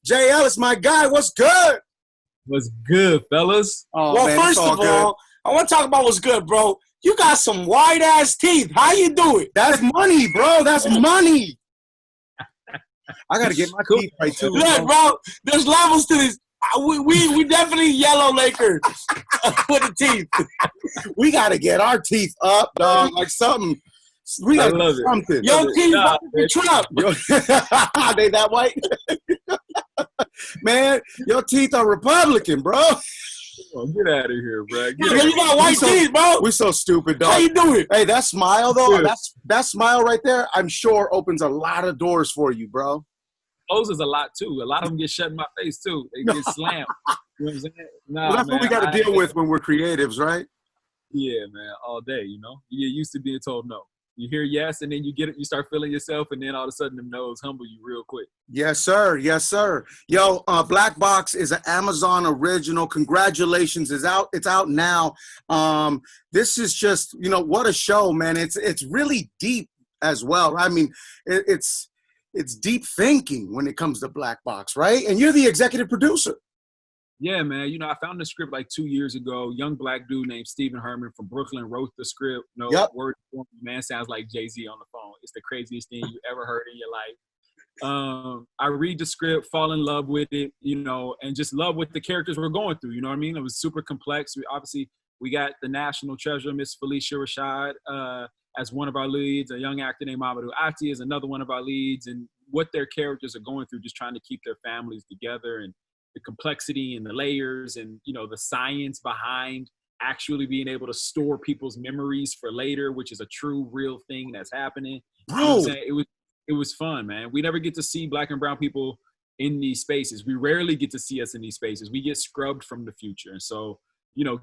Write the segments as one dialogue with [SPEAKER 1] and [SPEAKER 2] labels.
[SPEAKER 1] Jay Ellis, my guy, what's good?
[SPEAKER 2] What's good, fellas?
[SPEAKER 1] Oh, well, man, first of all, I want to talk about what's good, bro. You got some white ass teeth. How you do it? That's money, bro. That's money. I gotta get my teeth right too. Look, bro, there's levels to this. We definitely yellow Lakers with the teeth. We gotta get our teeth up, dog. Like something. We gotta do something. Your teeth about to be Trump. They that white? Man, your teeth are Republican, bro.
[SPEAKER 2] Oh, get out of here, bro.
[SPEAKER 1] You got white teeth, bro. We so stupid, dog. How you doing? Hey, that smile, though, that smile right there, I'm sure opens a lot of doors for you, bro.
[SPEAKER 2] Closes a lot, too. A lot of them get shut in my face, too. They get slammed. You know what I'm saying? Nah,
[SPEAKER 1] well, that's what we got to deal with when we're creatives, right?
[SPEAKER 2] Yeah, man, all day, you know? You get used to being told no. You hear yes, and then you start feeling yourself, and then all of a sudden them no's humble you real quick.
[SPEAKER 1] Yes, sir. Yes, sir. Yo, Black Box is an Amazon original. Congratulations. It's out now. This is just, what a show, man. It's really deep as well. I mean, it's deep thinking when it comes to Black Box, right? And you're the executive producer.
[SPEAKER 2] Yeah, man. I found the script like 2 years ago. Young black dude named Stephen Herman from Brooklyn wrote the script. Word for me, man, sounds like Jay-Z on the phone. It's the craziest thing you ever heard in your life. I read the script, fall in love with it, and just love what the characters were going through. You know what I mean? It was super complex. We got the national treasure, Miss Felicia Rashad, as one of our leads. A young actor named Mamadou Ati is another one of our leads, and what their characters are going through, just trying to keep their families together, and the complexity and the layers and, the science behind actually being able to store people's memories for later, which is a true, real thing that's happening.
[SPEAKER 1] Bro.
[SPEAKER 2] You know what I'm saying? It was fun, man. We never get to see black and brown people in these spaces. We rarely get to see us in these spaces. We get scrubbed from the future. And so,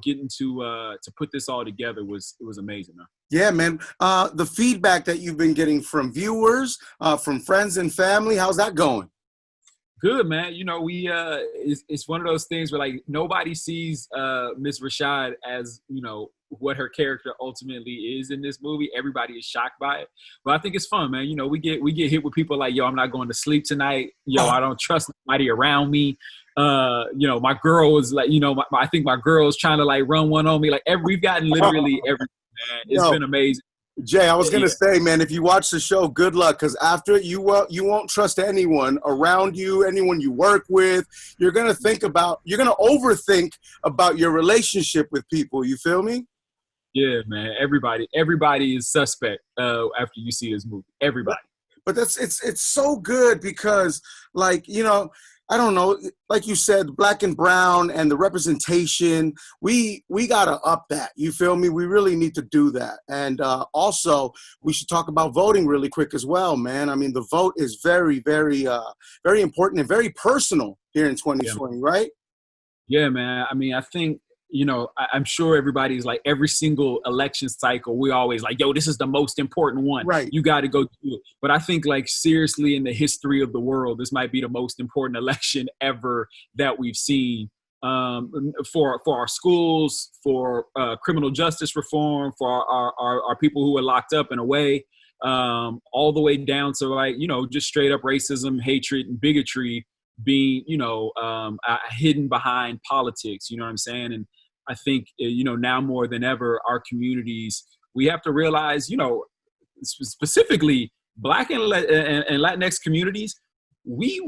[SPEAKER 2] getting to put this all together was amazing. Huh?
[SPEAKER 1] Yeah, man. The feedback that you've been getting from viewers, from friends and family, how's that going?
[SPEAKER 2] Good, man. It's one of those things where like nobody sees Miss Rashad as, what her character ultimately is in this movie. Everybody is shocked by it. But I think it's fun, man. We get hit with people like, yo, I'm not going to sleep tonight. Yo, I don't trust nobody around me. My girl is like, I think my girl is trying to like run one on me. Like we've gotten literally everything, man. It's been amazing.
[SPEAKER 1] Jay, I was going to say, man, if you watch the show, good luck, because after it, you won't trust anyone around you, anyone you work with. You're going to overthink about your relationship with people. You feel me?
[SPEAKER 2] Yeah, man. Everybody is suspect after you see this movie. Everybody.
[SPEAKER 1] But it's so good because, like, I don't know, like you said, black and brown and the representation, we got to up that. You feel me? We really need to do that. And also, we should talk about voting really quick as well, man. I mean, the vote is very, very, very important and very personal here in 2020, right?
[SPEAKER 2] Yeah, man. I mean, I think, I'm sure everybody's like every single election cycle, we always like, yo, this is the most important one.
[SPEAKER 1] Right.
[SPEAKER 2] You got to go do it. But I think like seriously in the history of the world, this might be the most important election ever that we've seen for our schools, for criminal justice reform, for our people who are locked up in a way, all the way down to like, just straight up racism, hatred, and bigotry being, hidden behind politics. You know what I'm saying? And I think, now more than ever, our communities, we have to realize, specifically Black and Latinx communities, we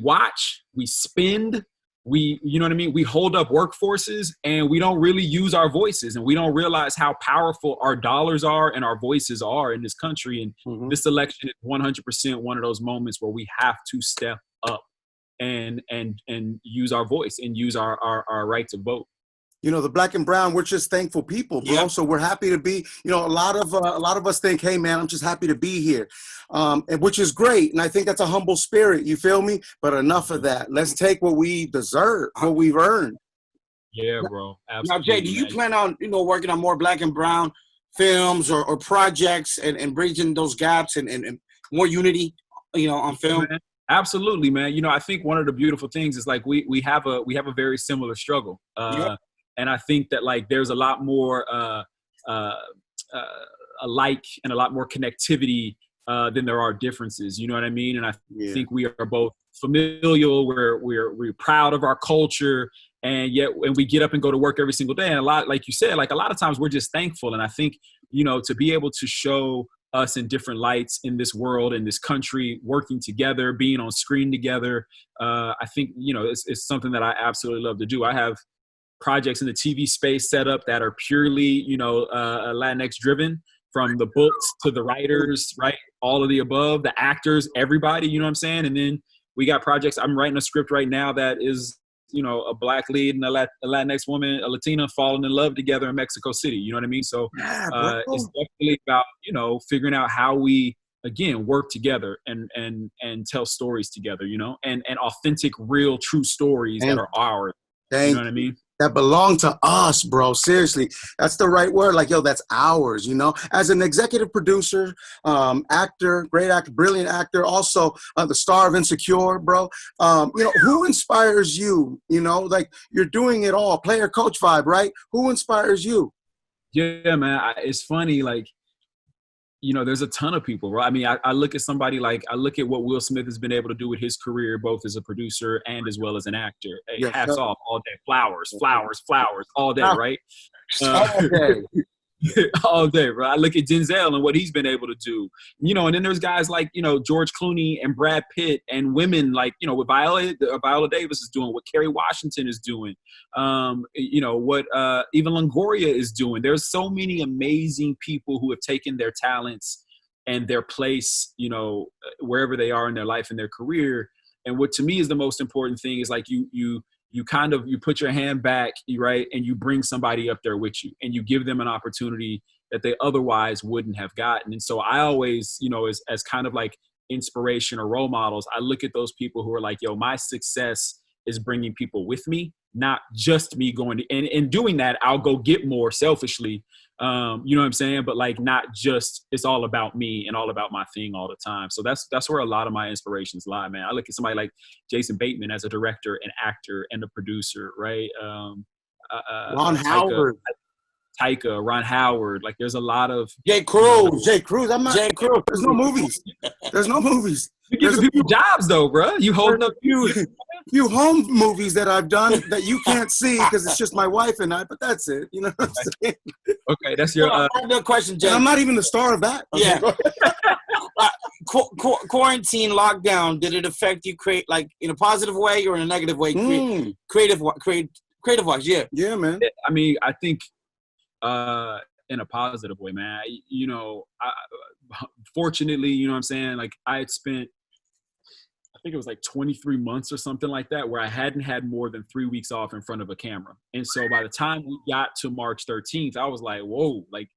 [SPEAKER 2] watch, we spend, you know what I mean? We hold up workforces and we don't really use our voices, and we don't realize how powerful our dollars are and our voices are in this country. And this election is 100% one of those moments where we have to step up and use our voice and use our right to vote.
[SPEAKER 1] The black and brown, we're just thankful people, bro. Yeah. So we're happy to be, a lot of us think, hey man, I'm just happy to be here. And which is great. And I think that's a humble spirit. You feel me? But enough of that. Let's take what we deserve, what we've earned.
[SPEAKER 2] Yeah, bro. Absolutely.
[SPEAKER 3] Now, Jay, do you plan on, working on more black and brown films or projects and bridging those gaps and more unity, on film?
[SPEAKER 2] Man. Absolutely, man. I think one of the beautiful things is like we have a very similar struggle. And I think that like there's a lot more alike and a lot more connectivity than there are differences. You know what I mean? And I think we are both familial. We're proud of our culture, and we get up and go to work every single day. And a lot, like you said, like a lot of times we're just thankful. And I think, to be able to show us in different lights in this world, in this country, working together, being on screen together, I think, it's something that I absolutely love to do. I have projects in the TV space set up that are purely, Latinx driven, from the books to the writers, right? All of the above, the actors, everybody, you know what I'm saying? And then we got projects. I'm writing a script right now that is, a Black lead and a Latinx woman, a Latina, falling in love together in Mexico City. You know what I mean? So it's definitely about, figuring out how we, again, work together and tell stories together, and authentic, real, true stories that are ours. You know what I mean?
[SPEAKER 1] That belong to us, bro. Seriously, that's the right word. Like, that's ours, As an executive producer, actor, great actor, brilliant actor, also the star of Insecure, bro. Who inspires you? Like, you're doing it all, player coach vibe, right? Who inspires you?
[SPEAKER 2] Yeah, man. It's funny, like, there's a ton of people, right? I mean, I look at I look at what Will Smith has been able to do with his career, both as a producer and as well as an actor. Hey, hats off all day. Flowers, all day, right?
[SPEAKER 1] All day.
[SPEAKER 2] All day, bro. I look at Denzel and what he's been able to do, and then there's guys like, George Clooney and Brad Pitt, and women like, what Viola Davis is doing, what Kerry Washington is doing, what Eva Longoria is doing. There's so many amazing people who have taken their talents and their place, wherever they are in their life and their career. And what to me is the most important thing is like you put your hand back, right, and you bring somebody up there with you, and you give them an opportunity that they otherwise wouldn't have gotten. And so I always, as kind of like inspiration or role models, I look at those people who are like, my success is bringing people with me, not just me going to, and in doing that, I'll go get more selfishly. You know what I'm saying? But like, not just, it's all about me and all about my thing all the time. So that's where a lot of my inspirations lie, man. I look at somebody like Jason Bateman as a director and actor and a producer, right?
[SPEAKER 1] Ron Howard.
[SPEAKER 2] Taika, Ron Howard. Like, there's a lot of
[SPEAKER 3] Jay Cruz.
[SPEAKER 1] Jay Cruz. There's no movies.
[SPEAKER 2] You give people jobs though, bro. You holding up
[SPEAKER 1] few home movies that I've done that you can't see because it's just my wife and I, but that's it. You know what I'm saying?
[SPEAKER 2] Okay, that's your
[SPEAKER 3] good question, Jay.
[SPEAKER 1] And I'm not even the star of that.
[SPEAKER 3] Yeah. Quarantine lockdown, did it affect you like in a positive way or in a negative way? Creative wise, yeah.
[SPEAKER 1] Yeah, man.
[SPEAKER 2] I mean, I think in a positive way, man. Fortunately, you know what I'm saying? Like, I had spent, I think it was like 23 months or something like that, where I hadn't had more than 3 weeks off in front of a camera. And so by the time we got to March 13th, I was like, whoa, like,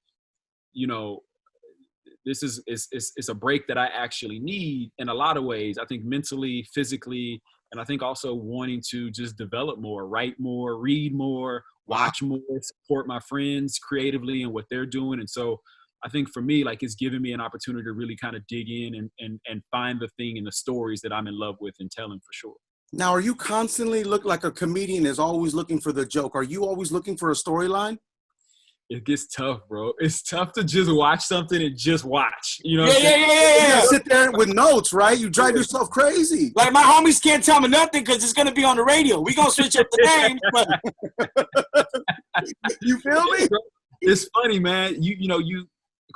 [SPEAKER 2] this is it's a break that I actually need in a lot of ways. I think mentally, physically, and I think also wanting to just develop more, write more, read more, watch more, support my friends creatively and what they're doing. And so I think for me, like, it's given me an opportunity to really kind of dig in and find the thing in the stories that I'm in love with and telling, for sure.
[SPEAKER 1] Now, are you constantly like a comedian is always looking for the joke? Are you always looking for a storyline?
[SPEAKER 2] It gets tough, bro. It's tough to just watch something and just watch. You know?
[SPEAKER 1] Yeah. You sit there with notes, right? You drive yourself crazy.
[SPEAKER 3] Like, my homies can't tell me nothing because it's gonna be on the radio. We gonna switch up the names, but
[SPEAKER 1] you feel me?
[SPEAKER 2] It's funny, man. You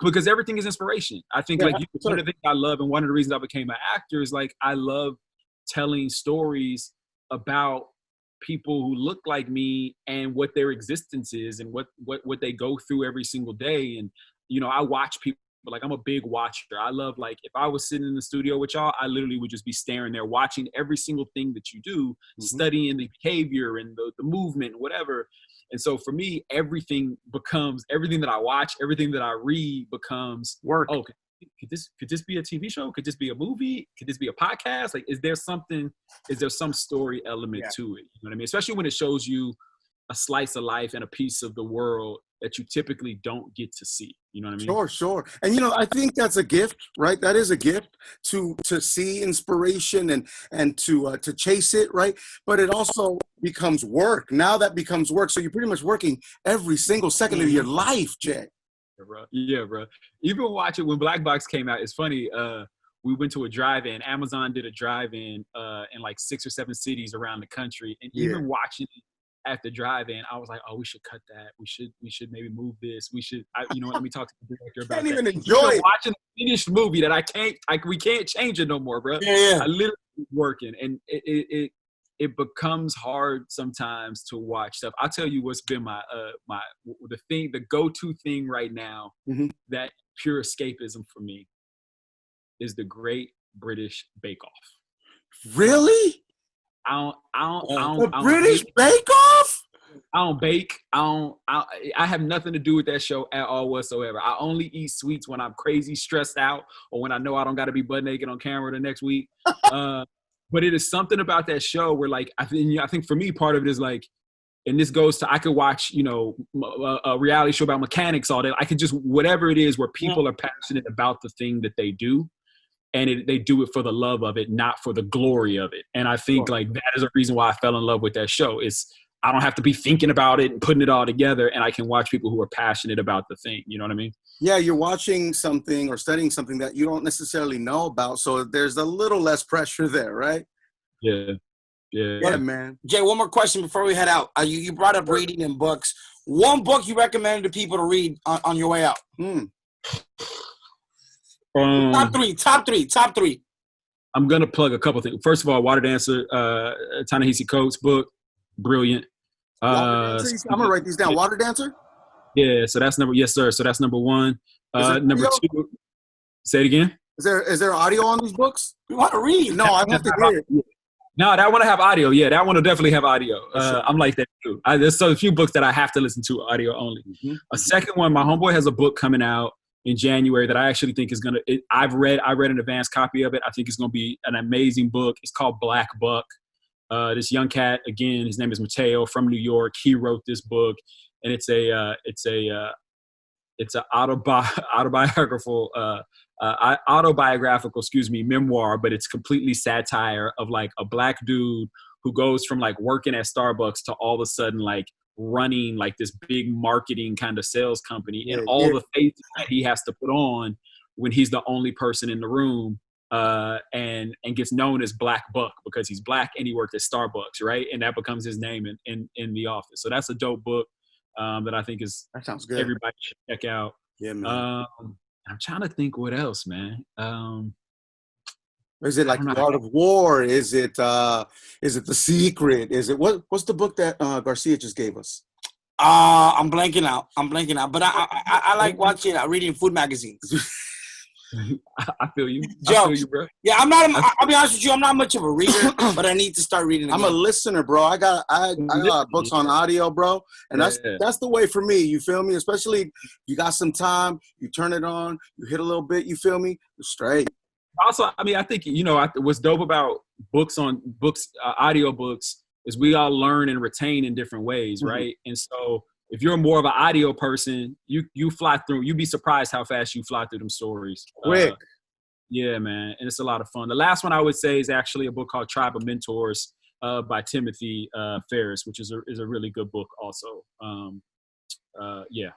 [SPEAKER 2] because everything is inspiration. I think one of the things I love, and one of the reasons I became an actor, is like, I love telling stories about people who look like me and what their existence is and what they go through every single day. And I watch people, like, I'm a big watcher. I love, like, if I was sitting in the studio with y'all, I literally would just be staring there, watching every single thing that you do, studying the behavior and the movement, whatever. And so for me, everything that I watch, everything that I read becomes
[SPEAKER 1] work.
[SPEAKER 2] Oh, could this be a TV show? Could this be a movie? Could this be a podcast? Like, is there some story element to it? You know what I mean? Especially when it shows you a slice of life and a piece of the world that you typically don't get to see. You know what I mean?
[SPEAKER 1] Sure. And I think that's a gift, right? That is a gift to see inspiration and to chase it, right? But it also becomes work. Now that becomes work. So you're pretty much working every single second of your life, Jay.
[SPEAKER 2] Yeah, bro. Even watching when Black Box came out, it's funny. we went to a drive-in. Amazon did a drive-in in like 6 or 7 cities around the country. And even watching it at the drive-in, I was like, oh, we should cut that. We should maybe move this. We should, you know what, let me talk to the director about that.
[SPEAKER 1] Can't even enjoy it.
[SPEAKER 2] Watching a finished movie that we can't change it no more, bro.
[SPEAKER 3] Yeah.
[SPEAKER 2] I literally working. And it becomes hard sometimes to watch stuff. I'll tell you what's been the go-to thing right now, that pure escapism for me, is the Great British Bake Off.
[SPEAKER 1] Really?
[SPEAKER 2] I
[SPEAKER 1] The British Bake Off?
[SPEAKER 2] I don't bake. I have nothing to do with that show at all whatsoever. I only eat sweets when I'm crazy stressed out, or when I know I don't got to be butt naked on camera the next week. But it is something about that show where, like, I think for me, part of it is like, and this goes to, I could watch, you know, a reality show about mechanics all day. I could just, whatever it is where people are passionate about the thing that they do, and they do it for the love of it, not for the glory of it. And I think like that is a reason why I fell in love with that show. Is I don't have to be thinking about it and putting it all together, and I can watch people who are passionate about the thing. You know what I mean?
[SPEAKER 1] Yeah, you're watching something or studying something that you don't necessarily know about, so there's a little less pressure there, right?
[SPEAKER 2] Yeah,
[SPEAKER 1] man.
[SPEAKER 3] Jay, one more question before we head out. You brought up reading and books. One book you recommend to people to read on your way out? Top three.
[SPEAKER 2] I'm gonna plug a couple things. First of all, Water Dancer, Ta-Nehisi Coates' book, brilliant.
[SPEAKER 1] I'm gonna write these down. Water Dancer.
[SPEAKER 2] Yeah, so that's yes, sir. So that's number one. Number two. Say it again.
[SPEAKER 1] Is there audio on these books?
[SPEAKER 3] We want to read.
[SPEAKER 1] No, I want to hear it.
[SPEAKER 2] No, that one to have audio. Yeah, that one will definitely have audio. I'm like that too. There's a few books that I have to listen to audio only. A second one, my homeboy has a book coming out in January that I actually think is gonna. I read an advanced copy of it. I think it's gonna be an amazing book. It's called Black Buck. This young cat, again, his name is Mateo from New York. He wrote this book, and it's a autobiographical, memoir, but it's completely satire of like a black dude who goes from like working at Starbucks to all of a sudden like running like this big marketing kind of sales company, and all the faces that he has to put on when he's the only person in the room, and gets known as Black Buck because he's black and he worked at Starbucks, right? And that becomes his name in the office. So that's a dope book that I think
[SPEAKER 1] that sounds good.
[SPEAKER 2] Everybody should check out.
[SPEAKER 1] Yeah, man.
[SPEAKER 2] I'm trying to think what else, man.
[SPEAKER 1] Is it like The Art of War? Is it The Secret? Is it what's the book that Garcia just gave us?
[SPEAKER 3] I'm blanking out. But I like reading food magazines.
[SPEAKER 2] I feel you.
[SPEAKER 3] Jokes.
[SPEAKER 2] I feel you, bro.
[SPEAKER 3] Yeah, I'll be honest with you. I'm not much of a reader, but I need to start reading again.
[SPEAKER 1] I'm a listener, bro. I got books on audio, bro, and that's the way for me. You feel me? Especially you got some time, you turn it on, you hit a little bit. You feel me? You're straight.
[SPEAKER 2] Also, I mean, I think what's dope about audio books is we all learn and retain in different ways, right? And so if you're more of an audio person, you fly through. You'd be surprised how fast you fly through them stories.
[SPEAKER 1] Quick.
[SPEAKER 2] Yeah, man. And it's a lot of fun. The last one I would say is actually a book called Tribe of Mentors by Timothy Ferris, which is a really good book also. Yeah.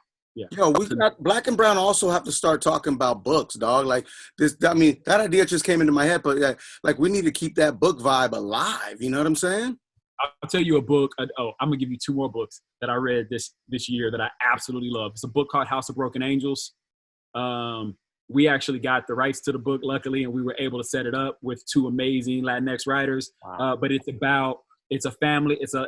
[SPEAKER 1] Yo, we got Black and Brown also have to start talking about books, dog. Like this, I mean, that idea just came into my head, but like we need to keep that book vibe alive. You know what I'm saying?
[SPEAKER 2] I'll tell you a book. I'm gonna give you 2 more books that I read this year that I absolutely love. It's a book called House of Broken Angels. We actually got the rights to the book, luckily, and we were able to set it up with 2 amazing Latinx writers. Wow. But it's a family. It's a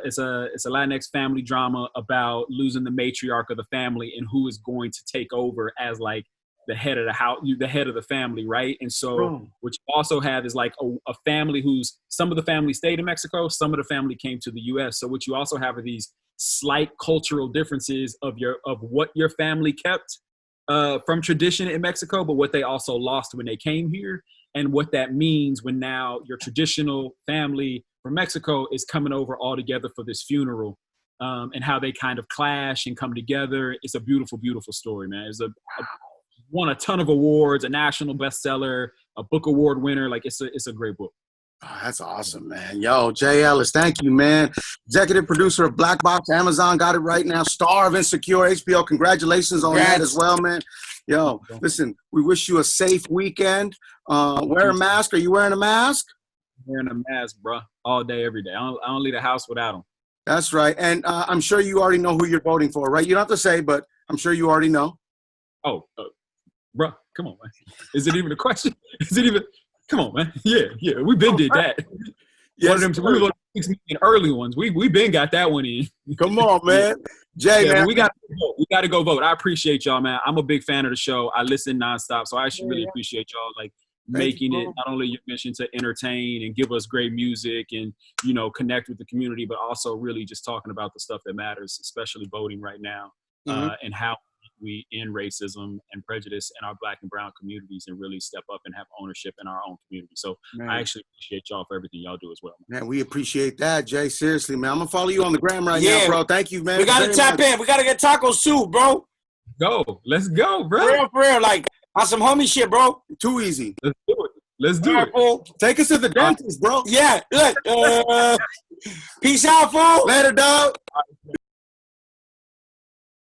[SPEAKER 2] Latinx family drama about losing the matriarch of the family and who is going to take over as like the head of the house, the head of the family, right? And so what you also have is like a family who's, some of the family stayed in Mexico, some of the family came to the U.S. So what you also have are these slight cultural differences of what your family kept from tradition in Mexico, but what they also lost when they came here, and what that means when now your traditional family from Mexico is coming over all together for this funeral, and how they kind of clash and come together. It's a beautiful, beautiful story, man. It's won a ton of awards, a national bestseller, a book award winner. Like it's a great book.
[SPEAKER 1] Oh, that's awesome, man. Yo, Jay Ellis, thank you, man. Executive producer of Black Box, Amazon got it right now. Star of Insecure, HBO. Congratulations on that as well, man. Yo, listen, we wish you a safe weekend. Wear a mask. Are you wearing a mask?
[SPEAKER 2] Wearing a mask, bro, all day, every day. I don't leave the house without them.
[SPEAKER 1] That's right. And I'm sure you already know who you're voting for, right? You don't have to say, but I'm sure you already know.
[SPEAKER 2] Oh, bro, come on, man. Is it even a question? Is it even? Come on, man. Yeah. We been did that.
[SPEAKER 1] Yes,
[SPEAKER 2] one of them. We were 6 million early ones. We been got that one in.
[SPEAKER 1] Come on, man. Jay, man.
[SPEAKER 2] We got to go vote. I appreciate y'all, man. I'm a big fan of the show. I listen nonstop, so I actually really appreciate y'all like making it not only your mission to entertain and give us great music and connect with the community, but also really just talking about the stuff that matters, especially voting right now, and how we end racism and prejudice in our Black and brown communities and really step up and have ownership in our own community. So I actually appreciate y'all for everything y'all do as well.
[SPEAKER 1] Man, we appreciate that, Jay. Seriously, man. I'm going to follow you on the gram now, bro. Thank you, man.
[SPEAKER 3] We got to tap in. We got to get tacos too, bro.
[SPEAKER 2] Let's go, bro.
[SPEAKER 3] For real. Like, on some homie shit, bro.
[SPEAKER 1] Too easy.
[SPEAKER 2] Let's do it.
[SPEAKER 3] Fool.
[SPEAKER 1] Take us to the dentist, bro.
[SPEAKER 3] Yeah. Look. Peace out, fool.
[SPEAKER 1] Later, dog.